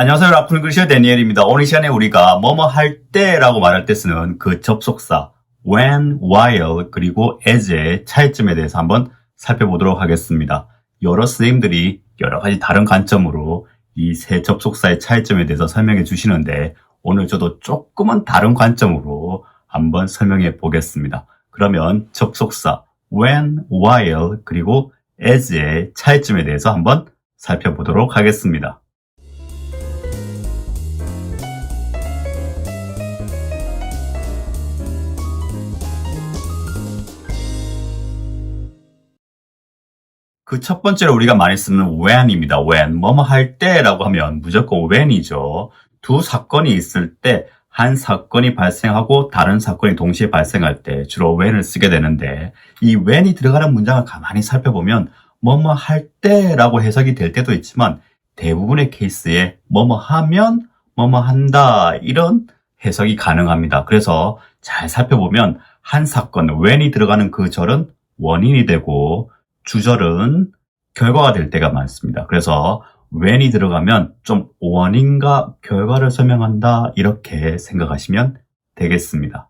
안녕하세요. 라푼 글씨의 데니엘입니다. 오늘 시간에 우리가 뭐뭐 할 때라고 말할 때 쓰는 그 접속사 when, while, 그리고 as의 차이점에 대해서 한번 살펴보도록 하겠습니다. 여러 선생님들이 여러 가지 다른 관점으로 이 세 접속사의 차이점에 대해서 설명해 주시는데 오늘 저도 조금은 다른 관점으로 한번 설명해 보겠습니다. 그러면 접속사 when, while, 그리고 as의 차이점에 대해서 한번 살펴보도록 하겠습니다. 그 첫 번째로 우리가 많이 쓰는 when입니다. when. 뭐뭐 할 때라고 하면 무조건 when이죠. 두 사건이 있을 때 한 사건이 발생하고 다른 사건이 동시에 발생할 때 주로 when을 쓰게 되는데 이 when이 들어가는 문장을 가만히 살펴보면 뭐뭐 할 때라고 해석이 될 때도 있지만 대부분의 케이스에 뭐뭐 하면 뭐뭐 한다 이런 해석이 가능합니다. 그래서 잘 살펴보면 한 사건 when이 들어가는 그 절은 원인이 되고 주절은 결과가 될 때가 많습니다. 그래서 when이 들어가면 좀 원인과 결과를 설명한다 이렇게 생각하시면 되겠습니다.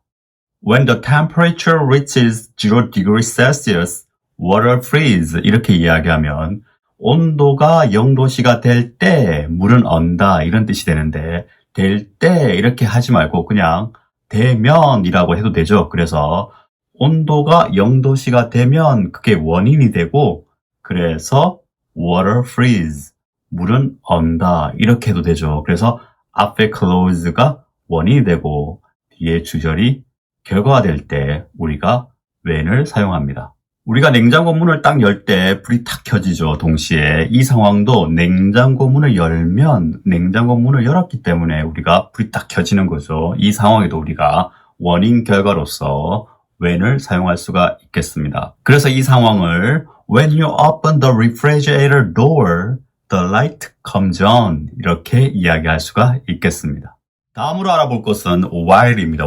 When the temperature reaches 0 degrees Celsius, water freeze 이렇게 이야기하면 온도가 0도씨가 될 때 물은 언다 이런 뜻이 되는데 될 때 이렇게 하지 말고 그냥 되면이라고 해도 되죠. 그래서 온도가 0도씨가 되면 그게 원인이 되고 그래서 water freeze, 물은 언다 이렇게 해도 되죠. 그래서 앞에 clause가 원인이 되고 뒤에 주절이 결과가 될 때 우리가 when을 사용합니다. 우리가 냉장고 문을 딱 열 때 불이 탁 켜지죠. 동시에 이 상황도 냉장고 문을 열면 냉장고 문을 열었기 때문에 우리가 불이 딱 켜지는 거죠. 이 상황에도 우리가 원인 결과로서 when을 사용할 수가 있겠습니다. 그래서 이 상황을 When you open the refrigerator door, the light comes on 이렇게 이야기할 수가 있겠습니다. 다음으로 알아볼 것은 while입니다.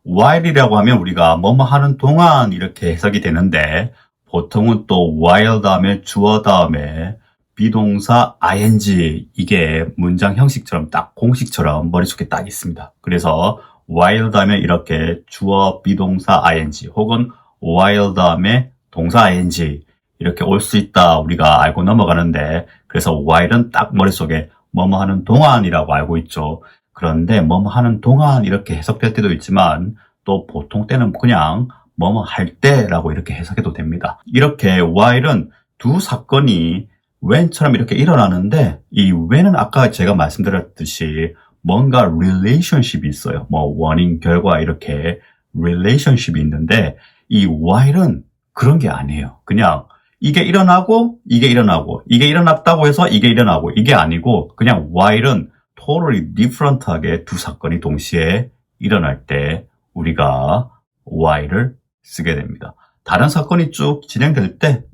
while이라고 하면 우리가 뭐뭐 하는 동안 이렇게 해석이 되는데 보통은 또 while 다음에 주어 다음에 비동사 ing 이게 문장 형식처럼 딱 공식처럼 머릿속에 딱 있습니다. 그래서 while 다음에 이렇게 주어 비동사 ing 혹은 while 다음에 동사 ing 이렇게 올 수 있다 우리가 알고 넘어가는데 그래서 while은 딱 머릿속에 뭐뭐 하는 동안이라고 알고 있죠. 그런데 뭐뭐 하는 동안 이렇게 해석될 때도 있지만 또 보통 때는 그냥 뭐뭐 할 때라고 이렇게 해석해도 됩니다. 이렇게 while은 두 사건이 when처럼 이렇게 일어나는데 이 when은 아까 제가 말씀드렸듯이 뭔가 relationship이 있어요. 뭐 원인, 결과 이렇게 relationship이 있는데 이 while은 그런 게 아니에요. 그냥 이게 일어나고 이게 일어나고 이게 일어났다고 해서 이게 일어나고 이게 아니고 그냥 while은 totally different하게 두 사건이 동시에 일어날 때 우리가 while을 쓰게 됩니다. 다른 사건이 쭉 진행될 때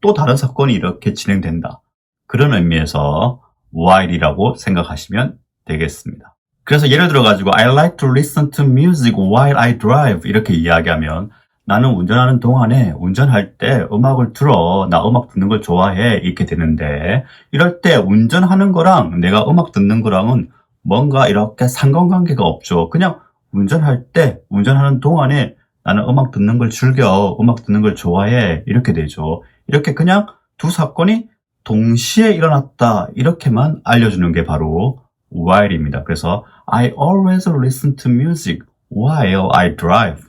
또 다른 사건이 이렇게 진행된다. 그런 의미에서 while이라고 생각하시면 되겠습니다. 그래서 예를 들어가지고 I like to listen to music while I drive 이렇게 이야기하면 나는 운전하는 동안에 운전할 때 음악을 들어. 나 음악 듣는 걸 좋아해. 이렇게 되는데 이럴 때 운전하는 거랑 내가 음악 듣는 거랑은 뭔가 이렇게 상관관계가 없죠. 그냥 운전할 때 운전하는 동안에 나는 음악 듣는 걸 즐겨. 음악 듣는 걸 좋아해. 이렇게 되죠. 이렇게 그냥 두 사건이 동시에 일어났다. 이렇게만 알려주는 게 바로 while입니다. 그래서 I always listen to music while I drive.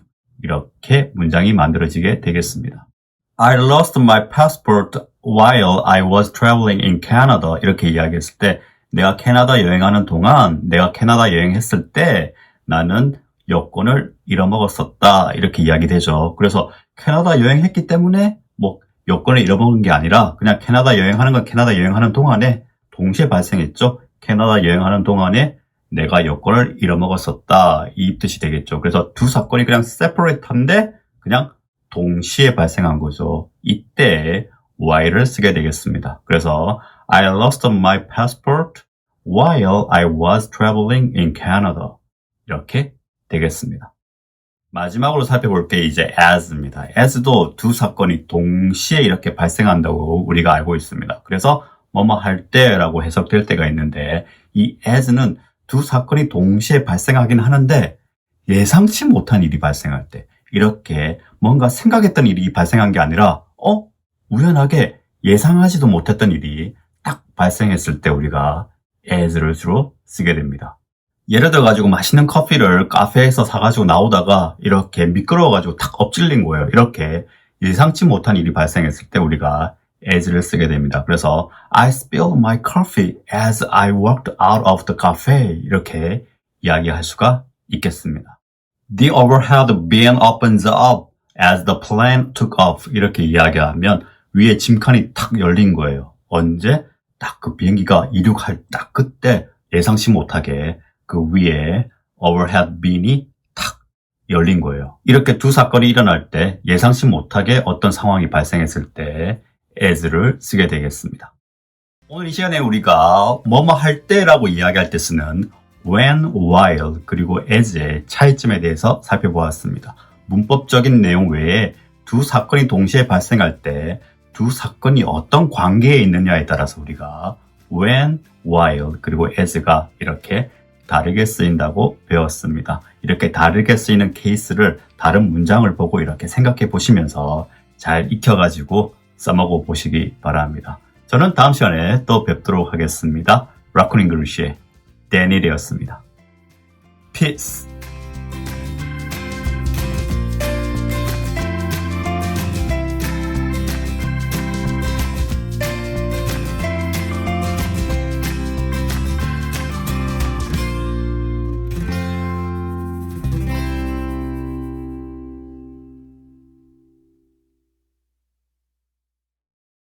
이렇게 문장이 만들어지게 되겠습니다. I lost my passport while I was traveling in Canada. 이렇게 이야기했을 때 내가 캐나다 여행하는 동안 내가 캐나다 여행했을 때 나는 여권을 잃어먹었었다. 이렇게 이야기되죠. 그래서 캐나다 여행했기 때문에 뭐 여권을 잃어먹은 게 아니라 그냥 캐나다 여행하는 건 캐나다 여행하는 동안에 동시에 발생했죠. 캐나다 여행하는 동안에 내가 여권을 잃어먹었었다 이 뜻이 되겠죠. 그래서 두 사건이 그냥 separate한데 그냥 동시에 발생한 거죠. 이때 while을 쓰게 되겠습니다. 그래서 I lost my passport while I was traveling in Canada 이렇게 되겠습니다. 마지막으로 살펴볼 게 이제 as입니다. as도 두 사건이 동시에 이렇게 발생한다고 우리가 알고 있습니다. 그래서 뭐뭐 할 때라고 해석될 때가 있는데 이 as는 두 사건이 동시에 발생하긴 하는데 예상치 못한 일이 발생할 때 이렇게 뭔가 생각했던 일이 발생한 게 아니라 우연하게 예상하지도 못했던 일이 딱 발생했을 때 우리가 as를 주로 쓰게 됩니다. 예를 들어 가지고 맛있는 커피를 카페에서 사가지고 나오다가 이렇게 미끄러워 가지고 탁 엎질린 거예요. 이렇게 예상치 못한 일이 발생했을 때 우리가 as를 쓰게 됩니다. 그래서 I spilled my coffee as I walked out of the cafe 이렇게 이야기할 수가 있겠습니다. The overhead bin opens up as the plane took off 이렇게 이야기하면 위에 짐칸이 탁 열린 거예요. 언제? 딱 그 비행기가 이륙할 딱 그때 예상치 못하게 그 위에 overhead bin이 탁 열린 거예요. 이렇게 두 사건이 일어날 때 예상치 못하게 어떤 상황이 발생했을 때 as를 쓰게 되겠습니다. 오늘 이 시간에 우리가 뭐뭐 할 때라고 이야기할 때 쓰는 when, while, 그리고 as의 차이점에 대해서 살펴보았습니다. 문법적인 내용 외에 두 사건이 동시에 발생할 때 두 사건이 어떤 관계에 있느냐에 따라서 우리가 when, while, 그리고 as가 이렇게 다르게 쓰인다고 배웠습니다. 이렇게 다르게 쓰이는 케이스를 다른 문장을 보고 이렇게 생각해 보시면서 잘 익혀가지고 써먹어 보시기 바랍니다. 저는 다음 시간에 또 뵙도록 하겠습니다. 라쿤 잉글리시의 데니엘이었습니다. Peace.